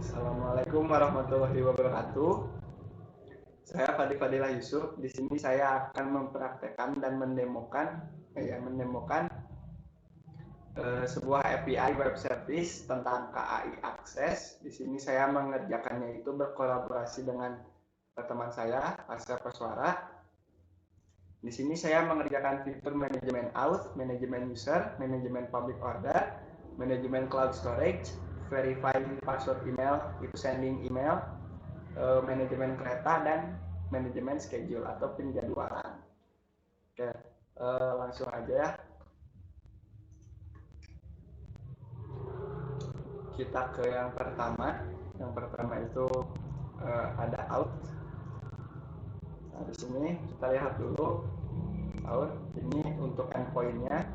Assalamualaikum warahmatullahi wabarakatuh. Saya Fadilah Yusuf. Di sini saya akan mempraktekkan dan mendemokan sebuah API web service tentang KAI Access. Di sini saya mengerjakannya itu berkolaborasi dengan teman saya, Asra Paswara. Di sini saya mengerjakan fitur manajemen auth, manajemen user, manajemen public order, manajemen cloud storage, verifying password email, itu sending email, manajemen kereta, dan manajemen schedule atau penjadwalan. Oke, langsung aja ya. Kita ke yang pertama. Yang pertama itu ada out. Nah, di sini kita lihat dulu out. Ini untuk endpointnya,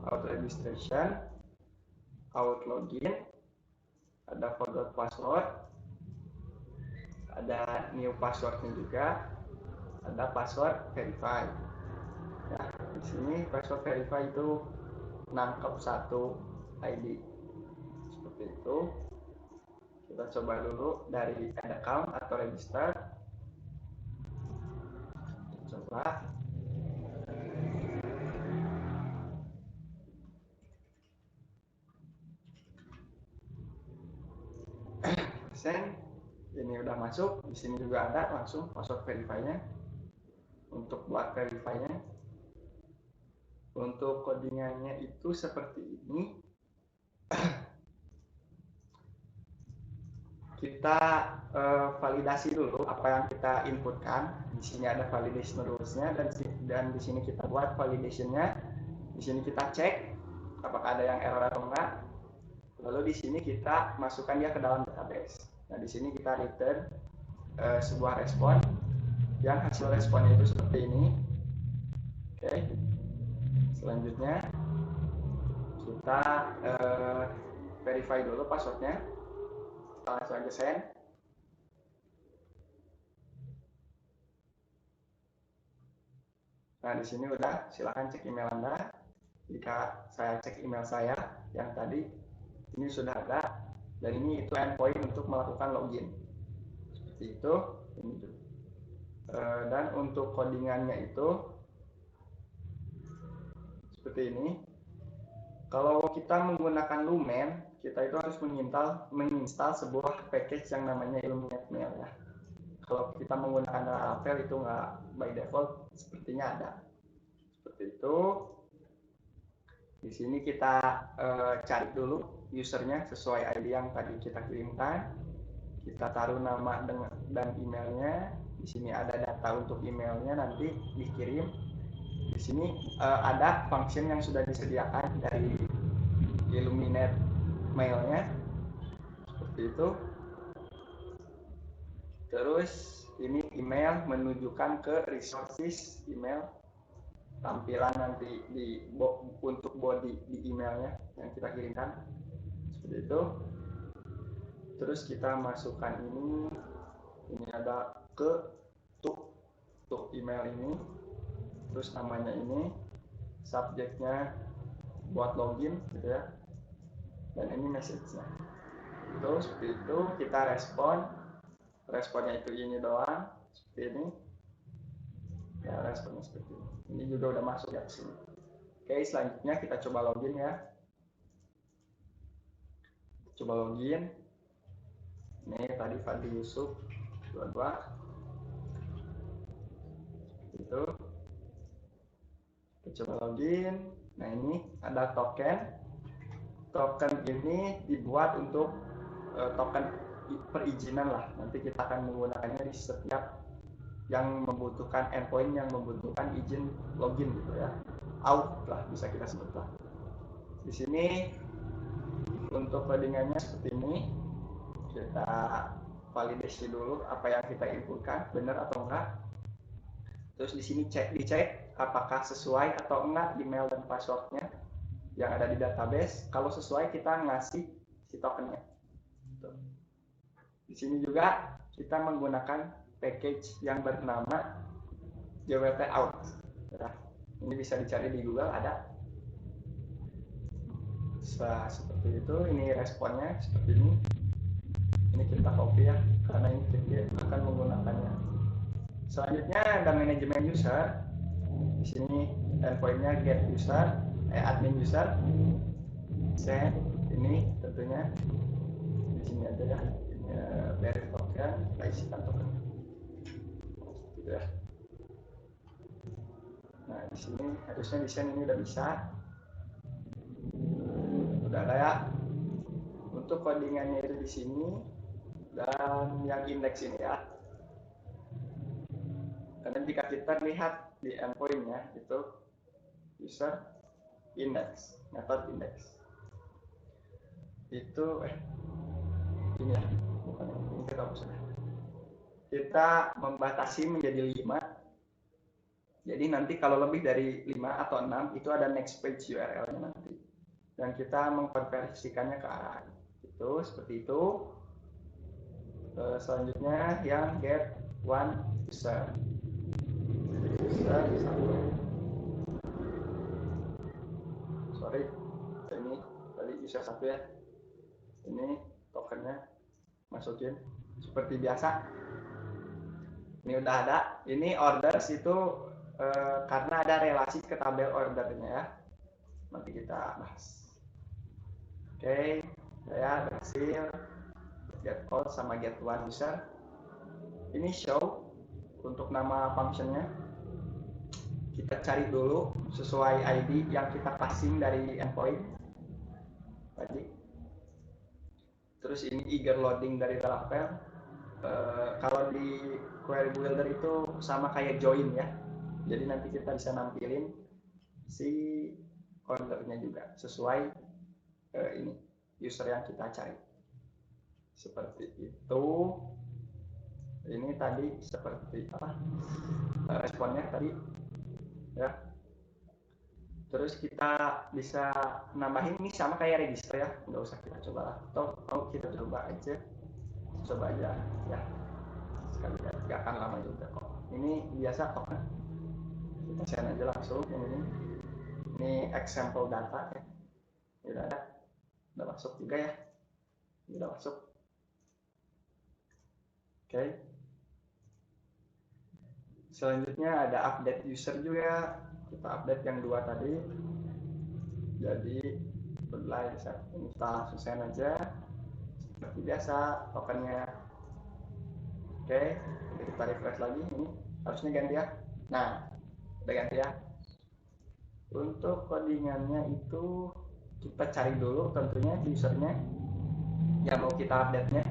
out registration, out login, ada forgot password, ada new passwordnya juga, ada password verify. Nah, di sini password verify itu nangkep satu ID. Seperti itu. Kita coba dulu dari add account atau register. Coba. Send. Ini udah masuk. Di sini juga ada langsung password verify-nya. Untuk buat verify-nya, untuk codingannya itu seperti ini. Kita validasi dulu apa yang kita inputkan. Di sini ada validation rules-nya, dan di sini kita buat validation-nya. Di sini kita cek apakah ada yang error atau enggak. Lalu di sini kita masukkan dia ke dalam database. Nah, di sini kita return sebuah respon yang hasil responnya itu seperti ini. Oke. Selanjutnya kita verify dulu passwordnya. Kita langsung aja send. Nah, di sini udah, silahkan cek email Anda. Jika saya cek email saya yang tadi, ini sudah ada, dan ini itu endpoint untuk melakukan login. Seperti itu. Ini juga. Dan untuk codingannya itu seperti ini. Kalau kita menggunakan Lumen, kita itu harus menginstal sebuah package yang namanya Illuminate Mail ya. Kalau kita menggunakan Laravel itu nggak by default, sepertinya ada. Seperti itu. Di sini kita cari dulu usernya sesuai ID yang tadi kita kirimkan. Kita taruh nama dan emailnya. Di sini ada data untuk emailnya, nanti dikirim. Di sini ada function yang sudah disediakan dari Illuminate Mailnya. Seperti itu. Terus ini email menunjukkan ke resources email, tampilan nanti untuk body di emailnya yang kita kirimkan. Seperti itu. Terus kita masukkan ini ada ke to email ini, terus namanya ini, subjeknya buat login gitu ya, dan ini message-nya. Terus seperti itu kita responnya itu ini doang, seperti ini ya, responnya seperti ini. Ini juga udah masuk ya ke sini. Oke, selanjutnya kita coba login ya. Coba login. Ini tadi Fadli Yusuf 22 itu. Kita coba login. Nah, ini ada token ini dibuat untuk token perizinan lah. Nanti kita akan menggunakannya di setiap yang membutuhkan endpoint yang membutuhkan izin login gitu ya, out lah bisa kita sebut lah. Di sini untuk codingannya seperti ini. Kita validasi dulu apa yang kita inputkan benar atau enggak. Terus di sini dicek apakah sesuai atau enggak email dan passwordnya yang ada di database. Kalau sesuai kita ngasih si tokennya. Di sini juga kita menggunakan package yang bernama JWT out. Nah, ini bisa dicari di Google, ada. Seperti itu. Ini responnya seperti ini. Ini Ini kita copy ya, karena ini kita akan menggunakannya. Selanjutnya ada manajemen user. Di sini endpointnya get user, admin user, send. Ini tentunya di sini aja ya. Verif token, kita isikan token. Gitu ya. Nah di sini harusnya desain ini udah bisa, udah ada ya. Untuk codingannya itu di sini dan yang indeks ini ya. Karena jika kita lihat di endpointnya itu user index, method index itu ini ya, bukan ini kita hapus ya. Kita membatasi menjadi 5. Jadi nanti kalau lebih dari 5 atau 6 itu ada next page URL-nya nanti. Dan kita mengkonversikannya ke arah itu seperti itu. Selanjutnya yang get one user. Sorry, ini tadi user 1 ya. Ini tokennya masukin seperti biasa. Ini udah ada. Ini orders itu karena ada relasi ke tabel ordernya ya. Nanti kita bahas. Oke, saya berhasil get all sama get one user. Ini show untuk nama functionnya. Kita cari dulu sesuai ID yang kita passing dari endpoint tadi. Terus ini eager loading dari Laravel. Kalau di query builder itu sama kayak join ya. Jadi nanti kita bisa nampilin si ordernya juga sesuai ini user yang kita cari. Seperti itu. Ini tadi seperti apa? Responnya tadi ya. Terus kita bisa nambahin ini sama kayak register ya, nggak usah kita coba lah. Atau kita coba aja ya. Sekali ya, nggak akan lama juga kok. Ini biasa kok kan. Kita send aja langsung yang ini. Ini example data ya. Udah masuk juga ya. Udah masuk. Oke. Selanjutnya ada update user juga. Kita update yang 2 tadi. Jadi mulai install langsung send aja. Seperti biasa tokennya. Oke, kita refresh lagi. Ini harusnya ganti ya. Nah, udah ganti ya. Untuk codingannya itu kita cari dulu tentunya usernya yang mau kita update-nya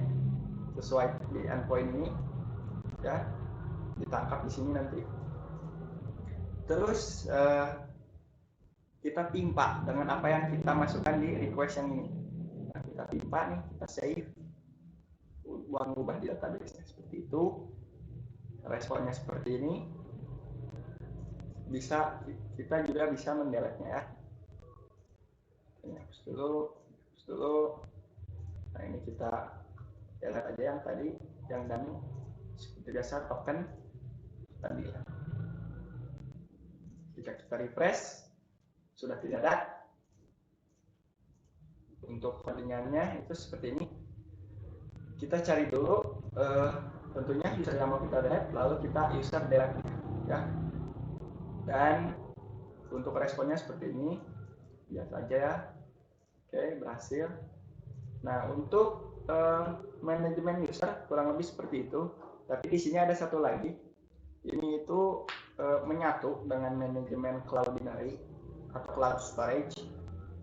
sesuai di endpoint ini ya, ditangkap di sini nanti. Terus kita timpa dengan apa yang kita masukkan di request yang ini. Nah, kita timpa nih, kita save, ubah di database seperti itu. Responnya seperti ini. Kita juga bisa mendelete-nya ya. Ini hapus dulu. Nah ini kita delete aja yang tadi, yang dummy seperti biasa token tadi ya. Jika kita refresh sudah tidak ada. Untuk codingannya itu seperti ini. Kita cari dulu tentunya user yang mau kita delete, lalu kita user delete ya. Dan untuk responnya seperti ini, biasa aja ya. Oke, berhasil. Nah, untuk manajemen user kurang lebih seperti itu. Tapi di sini ada satu lagi. Ini itu menyatu dengan manajemen cloudinary atau cloud storage.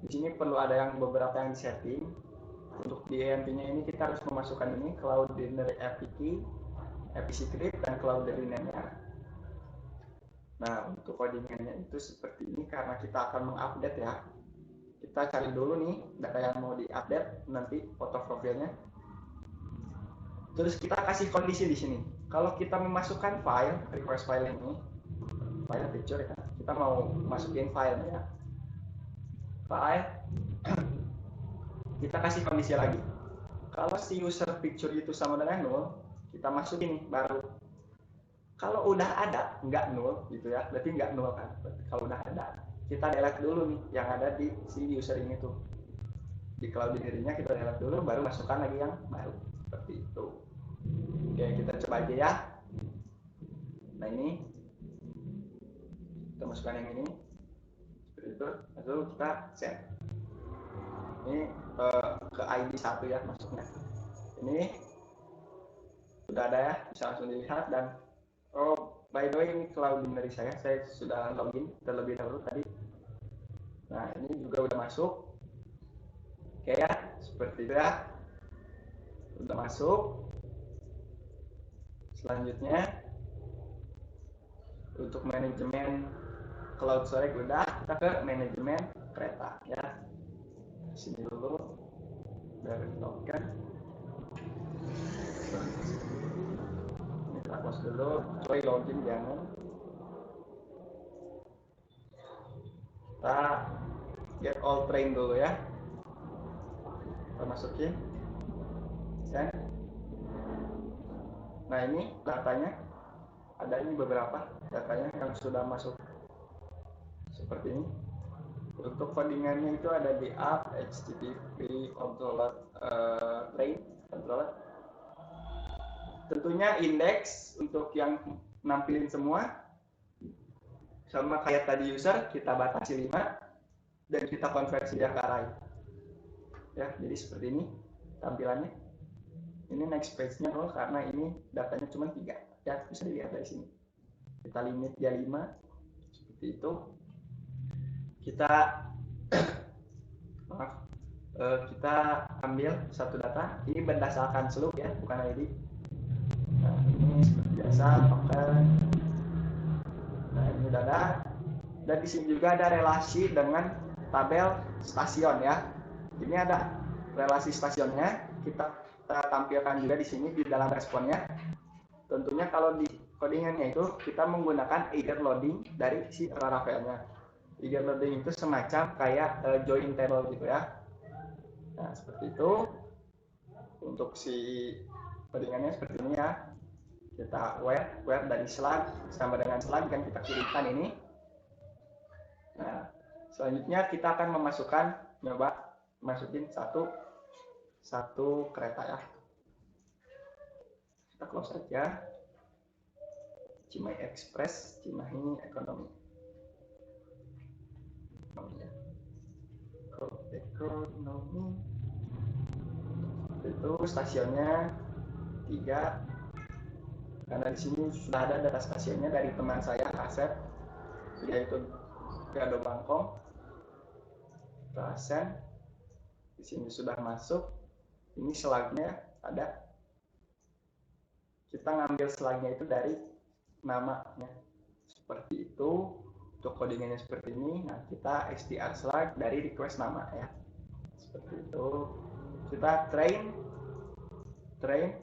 Di sini perlu ada beberapa yang disetting. Untuk di EMP-nya ini kita harus memasukkan ini cloudinary APK, APC script dan cloudinary-nya. Nah, untuk codingannya itu seperti ini karena kita akan mengupdate ya. Kita cari dulu nih data yang mau diupdate, nanti foto profilnya. Terus kita kasih kondisi di sini. Kalau kita memasukkan file, request file ini, file picture ya, kita mau masukin filenya. File, kita kasih kondisi lagi. Kalau si user picture itu sama dengan 0, kita masukin nih baru. Kalau udah ada, nggak 0 gitu ya, berarti nggak 0 kan. Berarti kalau udah ada, kita delete dulu nih yang ada di si user ini tuh. Di cloudinary-nya kita delete dulu, baru masukkan lagi yang baru. seperti itu. Oke, kita coba aja ya. Nah, ini kita masukkan yang ini seperti itu, lalu kita send. Ini ke ID 1 ya masuknya. Ini sudah ada ya, bisa langsung dilihat. Dan oh, by the way, ini login dari saya sudah login terlebih dahulu tadi. Nah, ini juga udah masuk. Oke ya, seperti itu ya. Udah masuk. Selanjutnya untuk manajemen cloud storage udah, kita ke manajemen kereta ya. Sini dulu dari token. Ini kita close dulu, coy login jangan. Kita get all train dulu ya. Kita masukin send. Nah, ini datanya ada, ini beberapa datanya yang sudah masuk seperti ini. Untuk codingannya itu ada di app HTTP controller train controller. Tentunya indeks untuk yang nampilin semua sama kayak tadi user, kita batasi 5 dan kita konversi dia ke array ya. Jadi seperti ini tampilannya. Ini next page-nya karena ini datanya cuma 3 ya, bisa dilihat dari sini. Kita limit dia 5 seperti itu. Kita kita ambil satu data, ini berdasarkan slug ya, bukan ID. Nah, ini seperti biasa token. Nah, ini udah ada. Dan di sini juga ada relasi dengan tabel stasiun ya. Ini ada relasi stasiunnya, kita tampilkan juga di sini di dalam responnya. Tentunya kalau di codingannya itu kita menggunakan eager loading dari si Laravelnya. Eager loading itu semacam kayak join table gitu ya. Nah, seperti itu. Untuk si codingannya seperti ini ya. Kita where dari slug sama dengan slug kan kita kirimkan ini. Nah, selanjutnya kita akan nyoba masukin satu kereta ya. Kita close saja. Cimahi Express, Cimahi Ekonomi. Ekonomi. Itu stasiunnya 3. Karena di sini sudah ada data stasiunnya dari teman saya Asep, yaitu Gado Bangkong. Kita send. Di sini sudah masuk. Ini slagnya ada. Kita ngambil slagnya itu dari namanya seperti itu. Untuk codingannya seperti ini. Nah, kita str slug dari request nama ya, seperti itu. Kita train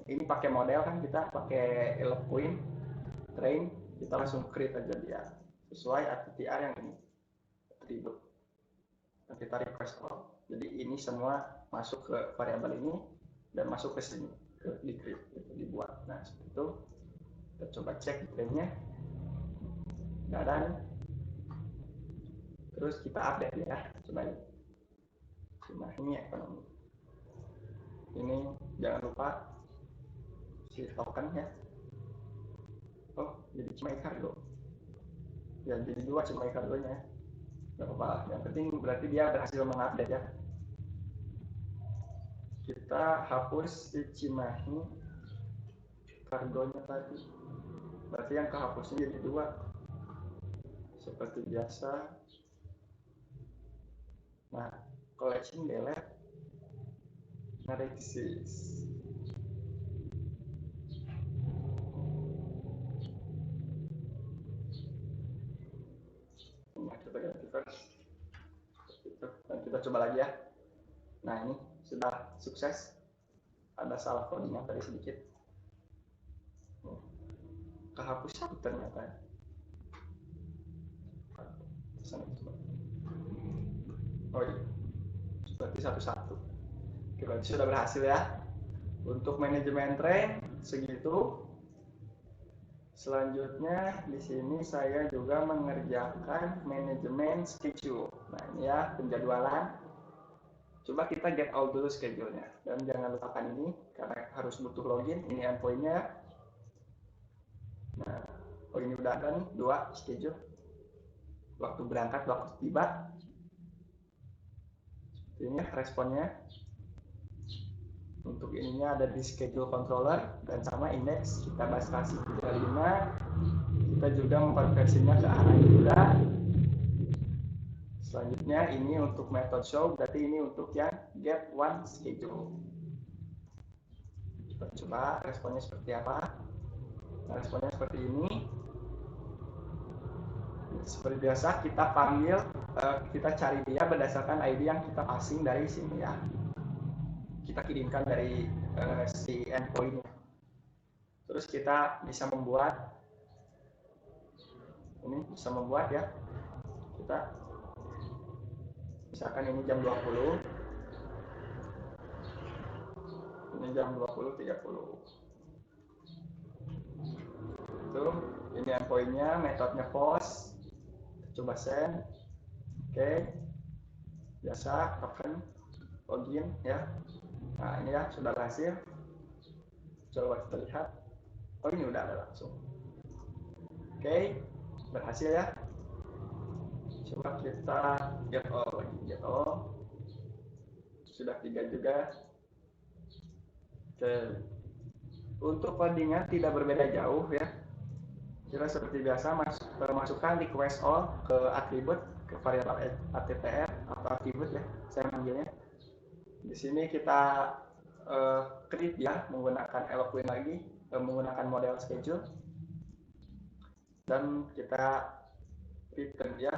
ini pakai model kan, kita pakai Eloquent train, kita langsung create aja dia sesuai ATTR yang ini atribut. Nah, kita request all. Jadi ini semua masuk ke variabel ini dan masuk ke sini, di create itu dibuat. Nah, seperti itu. Kita coba cek trainnya. Dan terus kita update ya, coba ini. Cimahi Ekonomi. Ini jangan lupa si token ya. Oh, jadi Cimahi Cargo. Ya, jadi 2 Cimahi Cargo-nya. Nggak apa-apa. Yang penting berarti dia berhasil mengupdate ya. Kita hapus si Cimahi Cargo-nya tadi. Berarti yang kehapusnya jadi 2. Seperti biasa. Nah, collection delete narrative. Nah, kita ganti first. Dan kita coba lagi ya. Nah, ini sudah sukses. Ada salah codingnya tadi sedikit. Kehapus satu ternyata. Oh iya, berarti satu-satu. Oke, berarti sudah berhasil ya. Untuk manajemen train segitu. Selanjutnya di sini saya juga mengerjakan manajemen schedule. Nah, ini ya penjadwalan. Coba kita get all dulu schedule-nya, dan jangan lupakan ini karena harus butuh login. Ini endpoint-nya. Nah, oh ini udah ada nih 2 schedule, waktu berangkat, waktu tiba. Ini responnya. Untuk ininya ada di schedule controller dan sama index kita basa-basi 35. Kita juga mengkonversinya ke array juga. Selanjutnya ini untuk method show, berarti ini untuk yang get one schedule. Kita coba responnya seperti apa. Nah, responnya seperti ini. Seperti biasa kita panggil, kita cari dia berdasarkan ID yang kita passing dari sini ya. Kita kirimkan dari si endpoint-nya. Terus kita bisa membuat ini, bisa membuat ya. Kita misalkan ini jam 20. Ini jam 20.30. Itu ini endpoint-nya, metodenya post. Coba send. Oke. Biasa token login ya. Nah, ini ya sudah berhasil. Coba kita lihat. Oh, ini udah ada langsung. Oke, berhasil ya. Coba kita get all lagi, get all. Sudah 3 juga. Oke. Untuk codingnya tidak berbeda jauh ya. Kita seperti biasa masukkan request all ke atribut, ke variabel ATTR atau atribut ya, saya manggilnya. Di sini kita create ya, menggunakan Eloquent lagi, menggunakan model schedule, dan kita return ya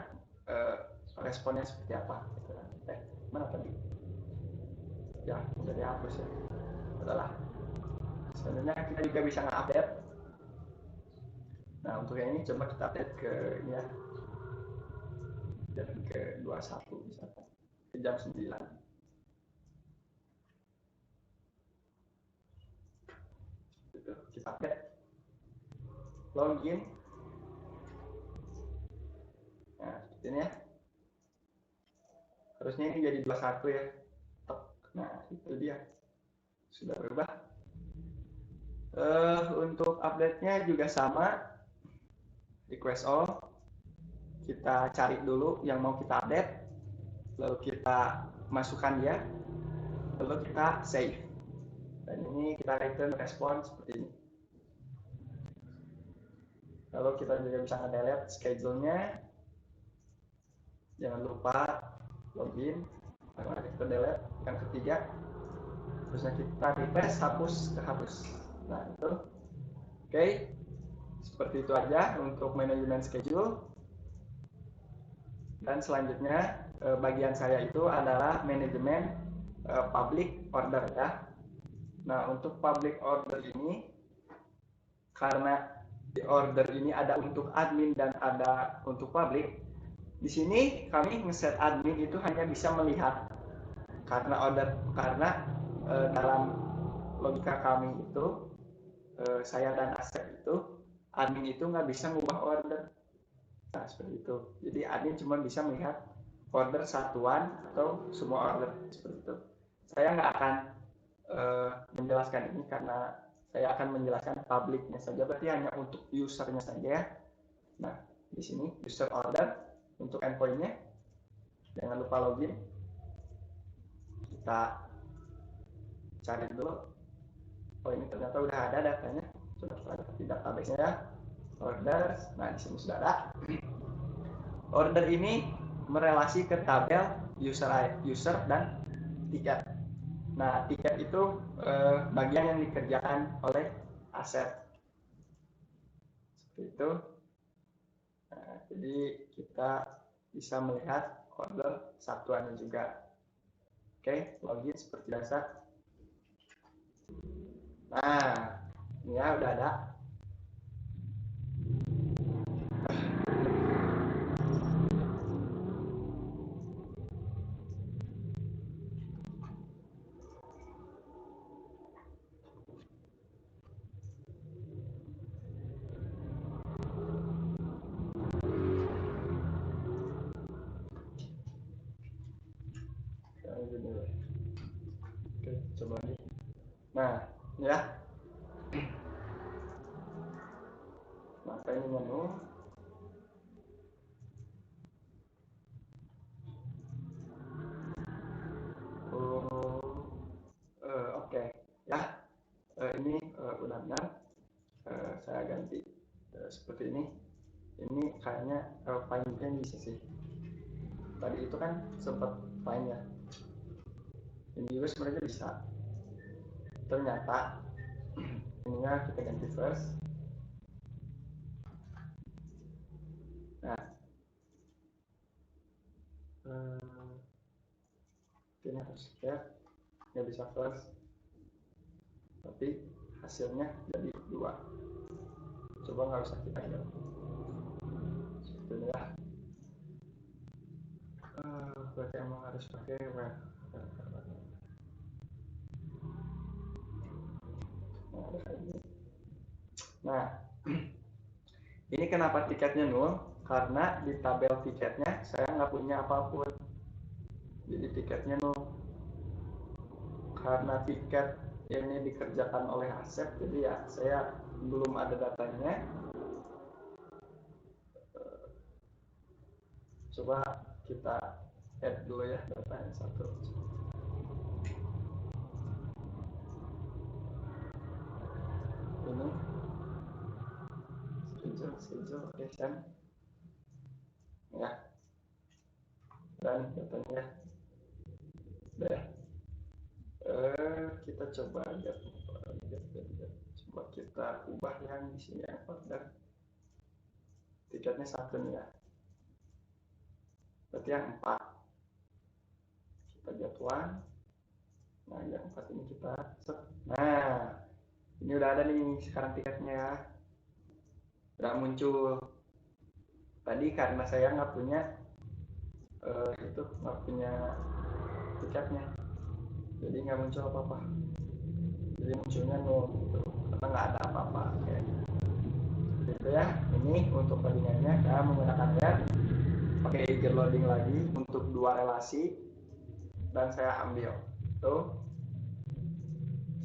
responnya seperti apa. Mana tadi? Ya, udah dihapus ya. Adalah. Sebenarnya kita juga bisa nge-update. Nah, untuk yang ini coba kita update ke ya, dan ke 21 misalkan, ke jam 9. Gitu, kita update. Login. Nah, seperti ini ya. Harusnya ini jadi 21 ya. Nah, itu dia. Sudah berubah. Untuk update-nya juga sama. Request all. Kita cari dulu yang mau kita update. Lalu kita masukkan dia. Lalu kita save. Dan ini kita return respon seperti ini. Lalu kita juga bisa nge-delete schedule-nya. Jangan lupa login. Karena kita delete. Yang ketiga, terusnya kita refresh, hapus, kehapus. Nah, itu. Oke. Seperti itu aja untuk manajemen schedule. Dan selanjutnya bagian saya itu adalah manajemen public order ya. Nah, untuk public order ini, karena di order ini ada untuk admin dan ada untuk public, di sini kami ngeset admin itu hanya bisa melihat karena dalam logika kami itu, saya dan Asep itu, admin itu nggak bisa mengubah order. Nah, seperti itu. Jadi admin cuma bisa melihat order satuan atau semua order seperti itu. Saya nggak akan menjelaskan ini karena saya akan menjelaskan publiknya saja, berarti hanya untuk usernya saja ya. Nah, di sini user order untuk endpoint-nya. Jangan lupa login. Kita cari dulu. Oh, ini ternyata udah ada datanya. Sudah ada di database-nya ya. Order. Nah, di sini sudah ada. Order ini merelasi ke tabel user dan tiket. Nah, tiket itu bagian yang dikerjakan oleh Asep. Seperti itu. Nah, jadi kita bisa melihat order satuannya juga. Oke, login seperti biasa. Nah, ini ya udah ada. Ini Nah, ya. Maka ini menu. Oke. Ya. Ini udah benar. Saya ganti seperti ini. Ini kayaknya find-nya bisa sih. Tadi itu kan sempat find ya. Ini juga sebenarnya bisa. Ternyata ininya kita ganti first. Nah, ini harus get, nggak bisa first, tapi hasilnya jadi 2. Coba nggak usah kita lihat seperti ini ya. Berarti emang harus pakai web. Nah, ini kenapa tiketnya 0? Karena di tabel tiketnya saya nggak punya apapun, jadi tiketnya 0. Karena tiket ini dikerjakan oleh Asep, jadi ya saya belum ada datanya. Coba kita add dulu ya datanya satu. Ini schedule location ya, dan datanya udah. Kita coba lihat, coba kita ubah yang di sini yang order tiketnya 1 nih ya, berarti yang 4 kita jadwal. Nah yang 4 ini kita set. Nah ini udah ada nih sekarang tiketnya ya, udah muncul. Tadi karena saya nggak punya nggak punya tiketnya, jadi nggak muncul apa-apa, jadi munculnya 0 gitu karena nggak ada apa-apa. Oke gitu ya. Ini untuk codingannya saya menggunakan web, pakai eager loading lagi untuk 2 relasi, dan saya ambil tuh.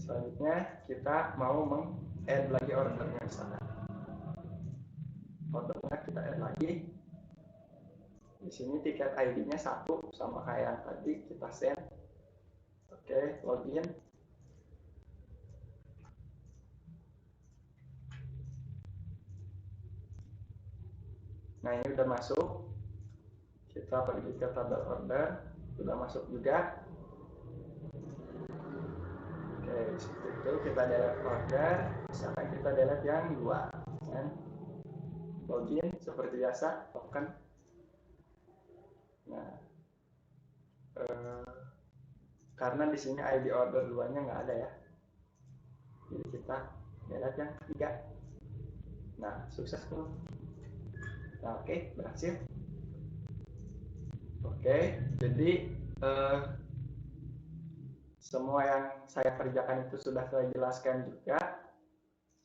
Selanjutnya kita mau meng-add lagi ordernya di sana. Ordernya kita add lagi. Di sini tiket ID-nya 1 sama kayak yang tadi, kita send. Oke, login. Nah ini udah masuk. Kita pergi ke tabel order, sudah masuk juga. Oke, seperti itu kita delete order. Misalkan kita delete yang 2 kan. Login seperti biasa, token. Nah, karena di sini ID order 2-nya nggak ada ya, jadi kita delete yang 3. Nah, sukses tuh. Nah, oke, berhasil. Oke, jadi semua yang saya kerjakan itu sudah saya jelaskan juga.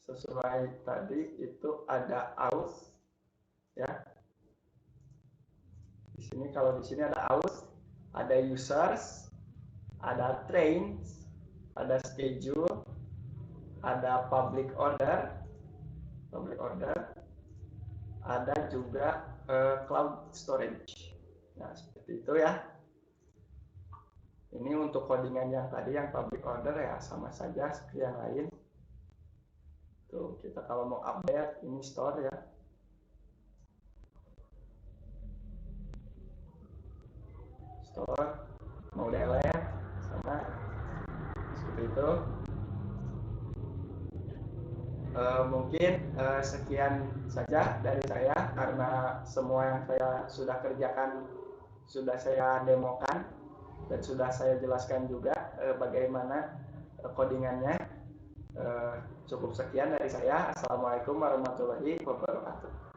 Sesuai tadi itu ada aus ya. Di sini kalau di sini ada aus, ada users, ada trains, ada schedule, ada public order, ada juga cloud storage. Nah seperti itu ya. Ini untuk codingan yang tadi yang public order ya sama saja seperti yang lain. Tuh kita kalau mau update ini store ya. Store mau delete sama seperti itu. Mungkin sekian saja dari saya, karena semua yang saya sudah kerjakan sudah saya demokan dan sudah saya jelaskan juga bagaimana codingannya. Cukup sekian dari saya. Assalamualaikum warahmatullahi wabarakatuh.